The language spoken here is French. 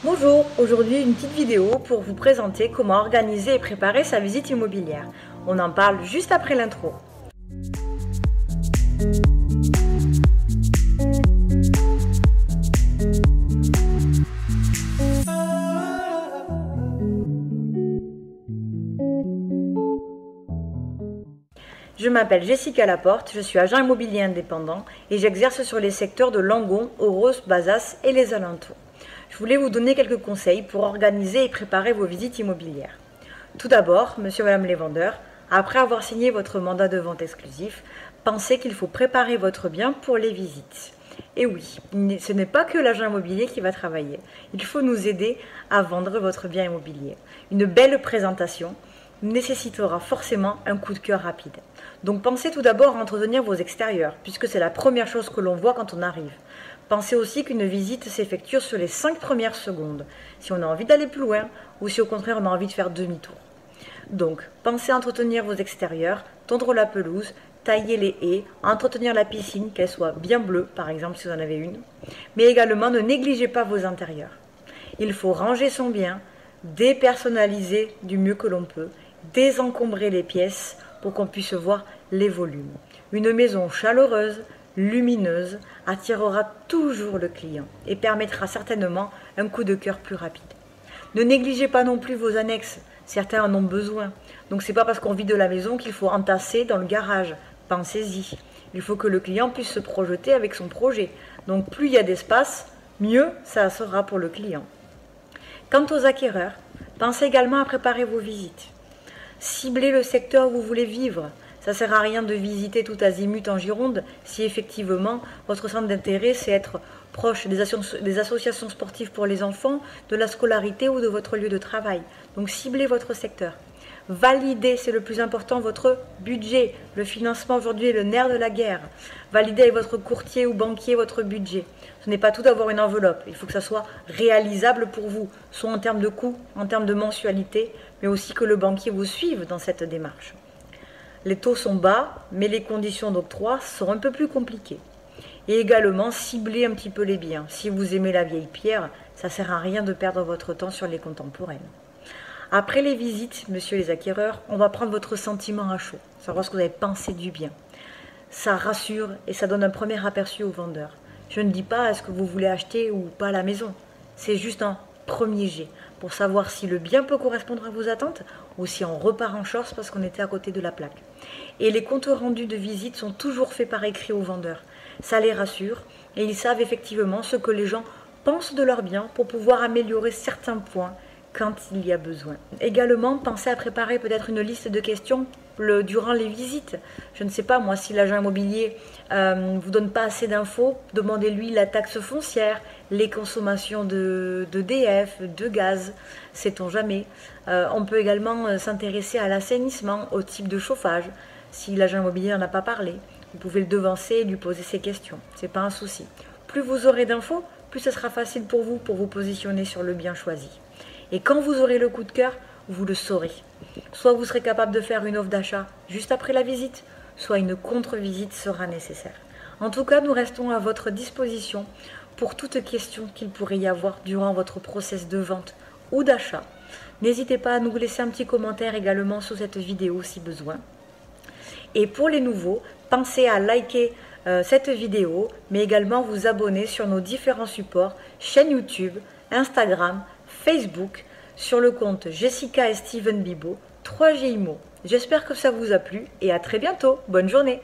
Bonjour, aujourd'hui une petite vidéo pour vous présenter comment organiser et préparer sa visite immobilière. On en parle juste après l'intro. Je m'appelle Jessica Laporte, je suis agent immobilier indépendant et j'exerce sur les secteurs de Langon, Oros, Bazas et les alentours. Je voulais vous donner quelques conseils pour organiser et préparer vos visites immobilières. Tout d'abord, monsieur et madame les vendeurs, après avoir signé votre mandat de vente exclusif, pensez qu'il faut préparer votre bien pour les visites. Et oui, ce n'est pas que l'agent immobilier qui va travailler. Il faut nous aider à vendre votre bien immobilier. Une belle présentation nécessitera forcément un coup de cœur rapide. Donc pensez tout d'abord à entretenir vos extérieurs, puisque c'est la première chose que l'on voit quand on arrive. Pensez aussi qu'une visite s'effectue sur les 5 premières secondes, si on a envie d'aller plus loin ou si au contraire on a envie de faire demi-tour. Donc, pensez à entretenir vos extérieurs, tondre la pelouse, tailler les haies, entretenir la piscine, qu'elle soit bien bleue, par exemple si vous en avez une. Mais également, ne négligez pas vos intérieurs. Il faut ranger son bien, dépersonnaliser du mieux que l'on peut, désencombrer les pièces pour qu'on puisse voir les volumes. Une maison chaleureuse, lumineuse, attirera toujours le client et permettra certainement un coup de cœur plus rapide. Ne négligez pas non plus vos annexes, certains en ont besoin. Donc c'est pas parce qu'on vit de la maison qu'il faut entasser dans le garage. Pensez-y. Il faut que le client puisse se projeter avec son projet. Donc plus il y a d'espace, mieux ça sera pour le client. Quant aux acquéreurs, pensez également à préparer vos visites. Ciblez le secteur où vous voulez vivre. Ça ne sert à rien de visiter tout azimut en Gironde si effectivement votre centre d'intérêt c'est être proche des associations sportives pour les enfants, de la scolarité ou de votre lieu de travail. Donc ciblez votre secteur. Validez, c'est le plus important, votre budget. Le financement aujourd'hui est le nerf de la guerre. Validez avec votre courtier ou banquier votre budget. Ce n'est pas tout d'avoir une enveloppe. Il faut que ça soit réalisable pour vous, soit en termes de coûts, en termes de mensualité, mais aussi que le banquier vous suive dans cette démarche. Les taux sont bas, mais les conditions d'octroi sont un peu plus compliquées. Et également, ciblez un petit peu les biens. Si vous aimez la vieille pierre, ça ne sert à rien de perdre votre temps sur les contemporaines. Après les visites, messieurs les acquéreurs, on va prendre votre sentiment à chaud, savoir ce que vous avez pensé du bien. Ça rassure et ça donne un premier aperçu au vendeur. Je ne dis pas est-ce que vous voulez acheter ou pas la maison. C'est juste un premier jet pour savoir si le bien peut correspondre à vos attentes ou si on repart en short parce qu'on était à côté de la plaque. Et les comptes rendus de visite sont toujours faits par écrit aux vendeurs. Ça les rassure et ils savent effectivement ce que les gens pensent de leur bien pour pouvoir améliorer certains points quand il y a besoin. Également, pensez à préparer peut-être une liste de questions durant les visites. Je ne sais pas, moi, si l'agent immobilier ne vous donne pas assez d'infos, demandez-lui la taxe foncière, les consommations d'EDF, de gaz, sait-on jamais. On peut également s'intéresser à l'assainissement, au type de chauffage. Si l'agent immobilier n'en a pas parlé, vous pouvez le devancer et lui poser ces questions. Ce n'est pas un souci. Plus vous aurez d'infos, plus ce sera facile pour vous positionner sur le bien choisi. Et quand vous aurez le coup de cœur, vous le saurez. Soit vous serez capable de faire une offre d'achat juste après la visite, soit une contre-visite sera nécessaire. En tout cas, nous restons à votre disposition pour toute question qu'il pourrait y avoir durant votre process de vente ou d'achat. N'hésitez pas à nous laisser un petit commentaire également sous cette vidéo si besoin. Et pour les nouveaux, pensez à liker cette vidéo, mais également vous abonner sur nos différents supports, chaîne YouTube, Instagram, Facebook, sur le compte Jessica et Steven Bibo, 3G IMO. J'espère que ça vous a plu et à très bientôt. Bonne journée.